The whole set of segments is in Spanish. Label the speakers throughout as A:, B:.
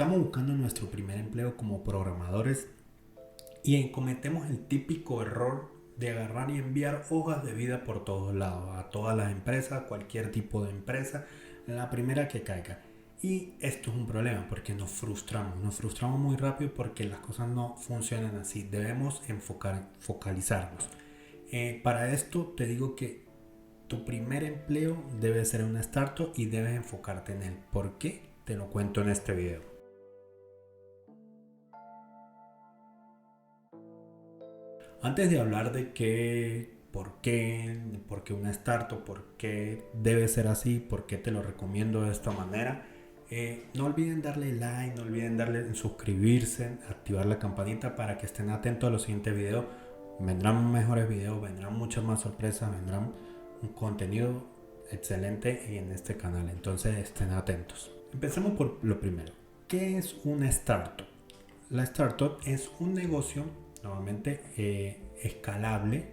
A: Estamos buscando nuestro primer empleo como programadores y cometemos el típico error de agarrar y enviar hojas de vida por todos lados, a todas las empresas, cualquier tipo de empresa, la primera que caiga. Y esto es un problema porque nos frustramos muy rápido porque las cosas no funcionan así. Debemos focalizarnos. Para esto te digo que tu primer empleo debe ser una startup y debes enfocarte en él. ¿Por qué? Te lo cuento en este video. Antes de hablar de por qué una startup, por qué debe ser así, por qué te lo recomiendo de esta manera, no olviden darle like, no olviden darle suscribirse, activar la campanita para que estén atentos a los siguientes videos. Vendrán mejores videos, vendrán muchas más sorpresas, vendrán un contenido excelente en este canal, entonces estén atentos. Empecemos por lo primero. ¿Qué es una startup? La startup es un negocio normalmente escalable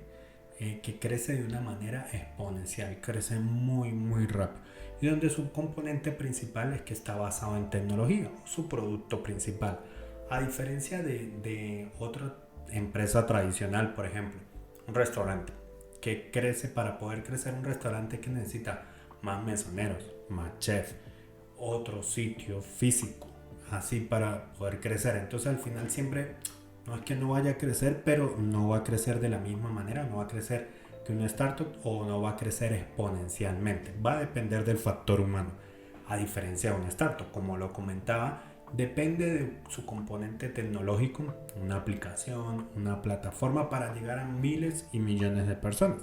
A: que crece de una manera exponencial, crece muy rápido y donde su componente principal es que está basado en tecnología, su producto principal, a diferencia de otra empresa tradicional, por ejemplo un restaurante que crece. Para poder crecer un restaurante que necesita más mesoneros, más chef, otro sitio físico, así para poder crecer. Entonces al final siempre, no es que no vaya a crecer, pero no va a crecer de la misma manera, no va a crecer que una startup o no va a crecer exponencialmente. Va a depender del factor humano, a diferencia de una startup. Como lo comentaba, depende de su componente tecnológico, una aplicación, una plataforma para llegar a miles y millones de personas.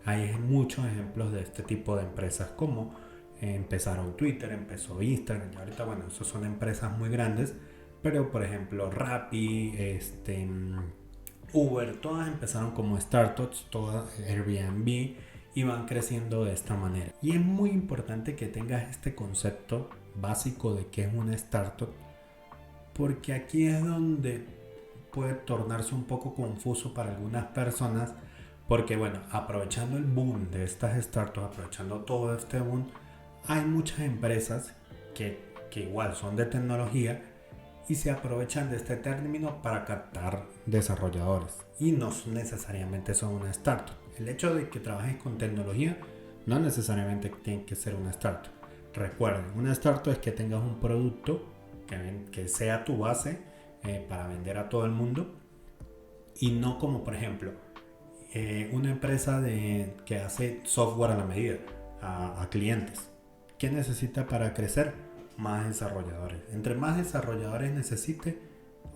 A: Hay muchos ejemplos de este tipo de empresas como empezaron Twitter, empezó Instagram y ahorita bueno, eso son empresas muy grandes, pero por ejemplo Rappi, Uber, todas empezaron como startups, todas Airbnb y van creciendo de esta manera. Y es muy importante que tengas este concepto básico de qué es una startup, porque aquí es donde puede tornarse un poco confuso para algunas personas, porque bueno, aprovechando el boom de estas startups, aprovechando todo este boom, hay muchas empresas que igual son de tecnología y se aprovechan de este término para captar desarrolladores y no necesariamente son una startup. El hecho de que trabajes con tecnología no necesariamente tiene que ser una startup. Recuerden, una startup es que tengas un producto que sea tu base para vender a todo el mundo y no como por ejemplo una empresa que hace software a la medida a clientes. ¿Qué necesita para crecer? Más desarrolladores. Entre más desarrolladores necesite,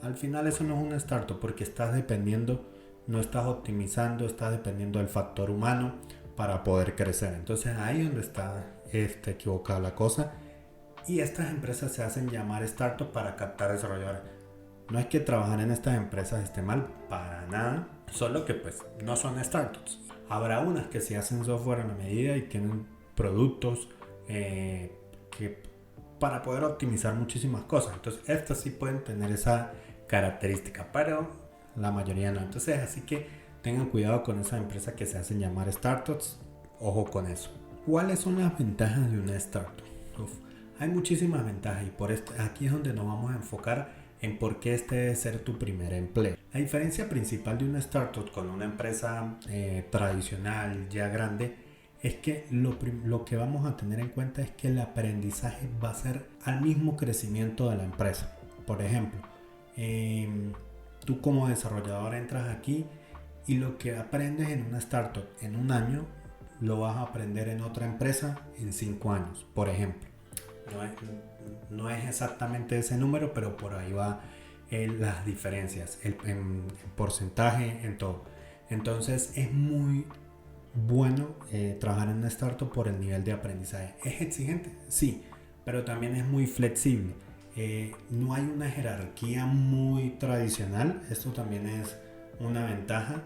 A: al final eso no es una startup porque estás dependiendo, no estás optimizando, estás dependiendo del factor humano para poder crecer. Entonces ahí es donde está equivocada la cosa. Y estas empresas se hacen llamar startup para captar desarrolladores. No es que trabajar en estas empresas esté mal, para nada, solo que pues no son startups. Habrá unas que sí hacen software a la medida y tienen productos que para poder optimizar muchísimas cosas. Entonces estas sí pueden tener esa característica, pero la mayoría no. Entonces así que tengan cuidado con esas empresas que se hacen llamar startups. Ojo con eso. ¿Cuáles son las ventajas de una startup? Hay muchísimas ventajas y por aquí es donde nos vamos a enfocar en por qué este debe ser tu primer empleo. La diferencia principal de una startup con una empresa tradicional ya grande es que lo que vamos a tener en cuenta es que el aprendizaje va a ser al mismo crecimiento de la empresa. Por ejemplo, tú como desarrollador entras aquí y lo que aprendes en una startup en un año lo vas a aprender en otra empresa en 5 años, por ejemplo. No es exactamente ese número, pero por ahí va las diferencias, en porcentaje, en todo. Entonces es muy bueno trabajar en una startup por el nivel de aprendizaje. ¿Es exigente? Sí, pero también es muy flexible. No hay una jerarquía muy tradicional. Esto también es una ventaja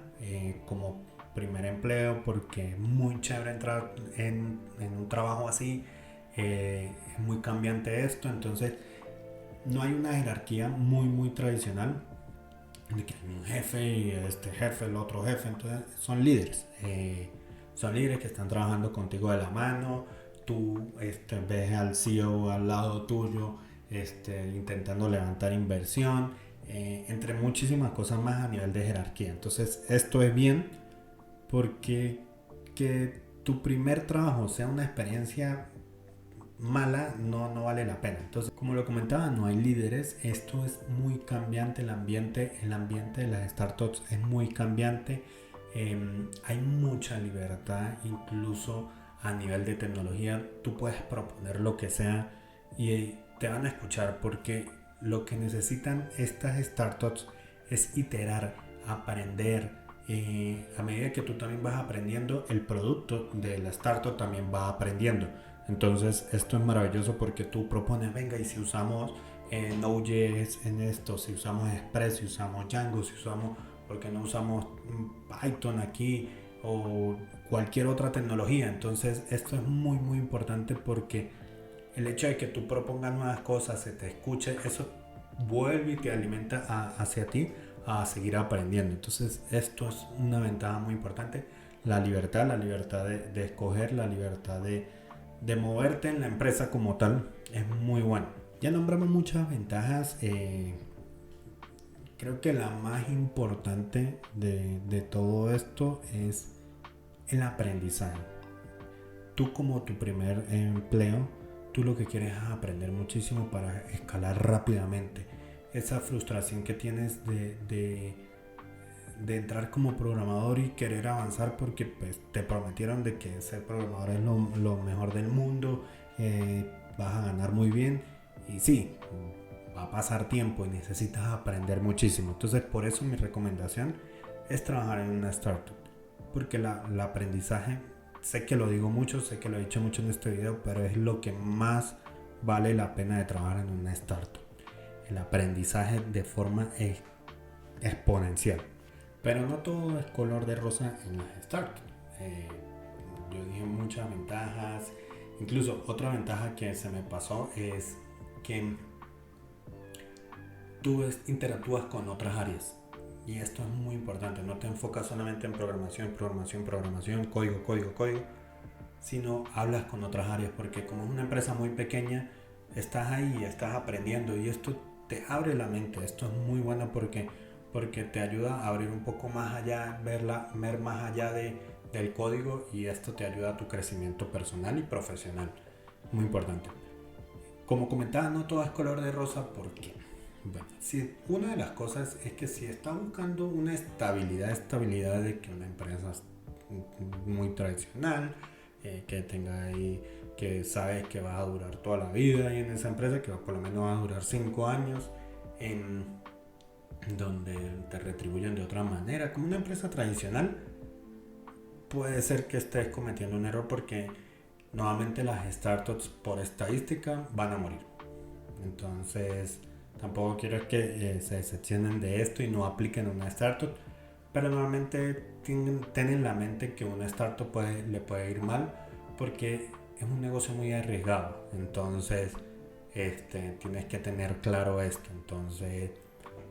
A: como primer empleo, porque es muy chévere entrar en un trabajo así. Es muy cambiante esto, entonces no hay una jerarquía muy tradicional de que hay un jefe y este jefe, el otro jefe. Entonces son líderes que están trabajando contigo de la mano. Tú ves al CEO al lado tuyo, intentando levantar inversión, entre muchísimas cosas más a nivel de jerarquía. Entonces esto es bien porque que tu primer trabajo sea una experiencia mala no vale la pena. Entonces, como lo comentaba, no hay líderes. Esto es muy cambiante. El ambiente de las startups es muy cambiante. Hay mucha libertad, incluso a nivel de tecnología. Tú puedes proponer lo que sea y te van a escuchar, porque lo que necesitan estas startups es iterar, aprender. A medida que tú también vas aprendiendo, el producto de la startup también va aprendiendo. Entonces esto es maravilloso porque tú propones, venga, y si usamos Node.js en esto, si usamos Express, si usamos Django, si usamos, ¿por qué no usamos Python aquí o cualquier otra tecnología? Entonces esto es muy importante, porque el hecho de que tú propongas nuevas cosas, se te escuche, eso vuelve y te alimenta hacia ti a seguir aprendiendo. Entonces esto es una ventaja muy importante. La libertad de escoger, la libertad de moverte en la empresa como tal es muy bueno. Ya nombramos muchas ventajas. Creo que la más importante de todo esto es el aprendizaje. Tú, como tu primer empleo, tú lo que quieres es aprender muchísimo para escalar rápidamente. Esa frustración que tienes de entrar como programador y querer avanzar porque pues, te prometieron de que ser programador es lo mejor del mundo, vas a ganar muy bien, y sí, va a pasar tiempo y necesitas aprender muchísimo. Entonces, por eso mi recomendación es trabajar en una startup, porque el aprendizaje, sé que lo digo mucho, sé que lo he dicho mucho en este video, pero es lo que más vale la pena de trabajar en una startup. El aprendizaje de forma exponencial. Pero no todo es color de rosa en las startups. Yo dije muchas ventajas. Incluso otra ventaja que se me pasó es que tú interactúas con otras áreas. Y esto es muy importante. No te enfocas solamente en programación, código, sino hablas con otras áreas. Porque como es una empresa muy pequeña, estás ahí y estás aprendiendo. Y esto te abre la mente. Esto es muy bueno porque te ayuda a abrir un poco más allá, ver más allá del código, y esto te ayuda a tu crecimiento personal y profesional. Muy importante. Como comentaba, no todo es color de rosa, porque bueno, si una de las cosas es que si estás buscando una estabilidad de que una empresa es muy tradicional, que tenga ahí, que sabes que vas a durar toda la vida ahí en esa empresa, que por lo menos va a durar 5 años, donde te retribuyen de otra manera, como una empresa tradicional, puede ser que estés cometiendo un error, porque nuevamente las startups por estadística van a morir. Entonces tampoco quiero que se decepcionen de esto y no apliquen una startup, pero normalmente ten en la mente que una startup le puede ir mal, porque es un negocio muy arriesgado. Entonces tienes que tener claro esto. Entonces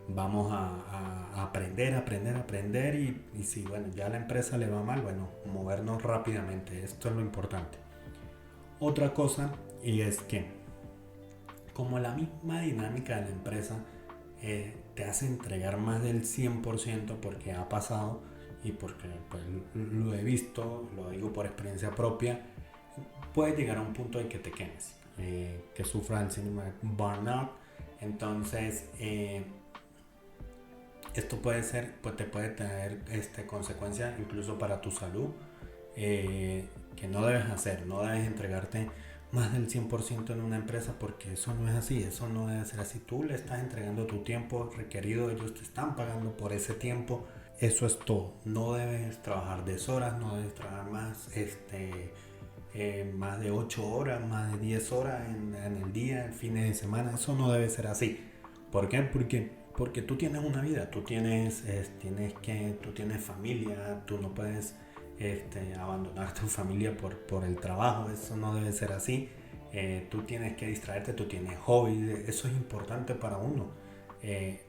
A: vamos a aprender, y si bueno, ya a la empresa le va mal, bueno, movernos rápidamente. Esto es lo importante. Otra cosa, y es que como la misma dinámica de la empresa te hace entregar más del 100%, porque ha pasado y porque pues, lo he visto, lo digo por experiencia propia, puedes llegar a un punto en que te quemes, que sufra el síndrome de burnout. Entonces esto te puede tener consecuencias incluso para tu salud, que no debes entregarte más del 100% en una empresa, porque eso no es así, eso no debe ser así. Tú le estás entregando tu tiempo requerido, ellos te están pagando por ese tiempo, eso es todo. No debes trabajar deshoras, no debes trabajar más de 8 horas, más de 10 horas en el día, en fines de semana. Eso no debe ser así. ¿Por qué? Porque tú tienes una vida, tú tienes familia, tú no puedes abandonar tu familia por el trabajo. Eso no debe ser así. Tú tienes que distraerte, tú tienes hobbies, eso es importante para uno.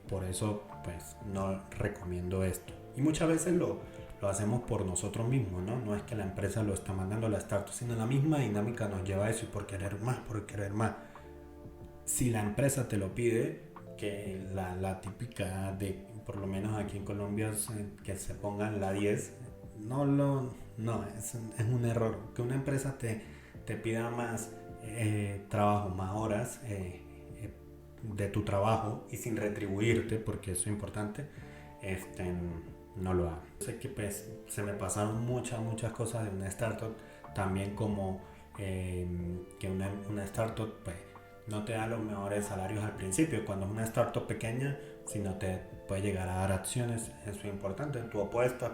A: Por eso pues no recomiendo esto, y muchas veces lo hacemos por nosotros mismos, ¿no? No es que la empresa lo está mandando a la startup, sino la misma dinámica nos lleva a eso, y por querer más. Si la empresa te lo pide, que la típica de, por lo menos aquí en Colombia, que se pongan la 10, no, es un error. Que una empresa te pida más trabajo, más horas de tu trabajo y sin retribuirte, porque eso es importante, este, no lo hagan. Sé que pues se me pasaron muchas cosas de una startup, también como que una startup pues no te da los mejores salarios al principio. Cuando es una startup pequeña, si no te puede llegar a dar acciones, eso es importante. Tú apuestas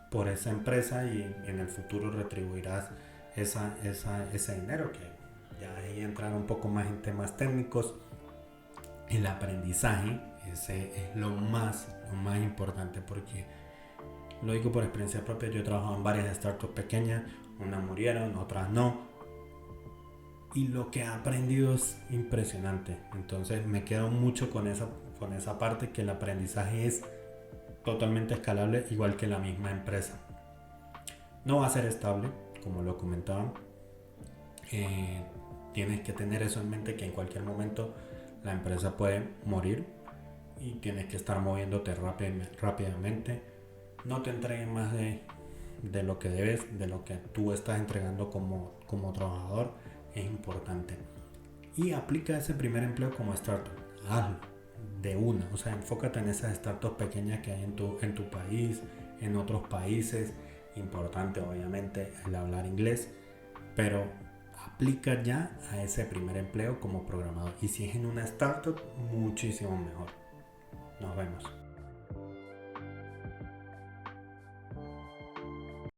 A: por esa empresa y en el futuro retribuirás ese dinero, que ya ahí entrar un poco más en temas técnicos. El aprendizaje, ese es lo más importante, porque lo digo por experiencia propia. Yo he trabajado en varias startups pequeñas, unas murieron, otras no, y lo que he aprendido es impresionante. Entonces me quedo mucho con esa parte, que el aprendizaje es totalmente escalable, igual que la misma empresa. No va a ser estable, como lo comentaba. Tienes que tener eso en mente, que en cualquier momento la empresa puede morir y tienes que estar moviéndote rápidamente. No te entreguen más de lo que debes, de lo que tú estás entregando como trabajador. Es importante. Y aplica ese primer empleo como startup. Hazlo de una. O sea, enfócate en esas startups pequeñas que hay en tu país, en otros países. Importante, obviamente, el hablar inglés, pero aplica ya a ese primer empleo como programador. Y si es en una startup, muchísimo mejor. Nos vemos.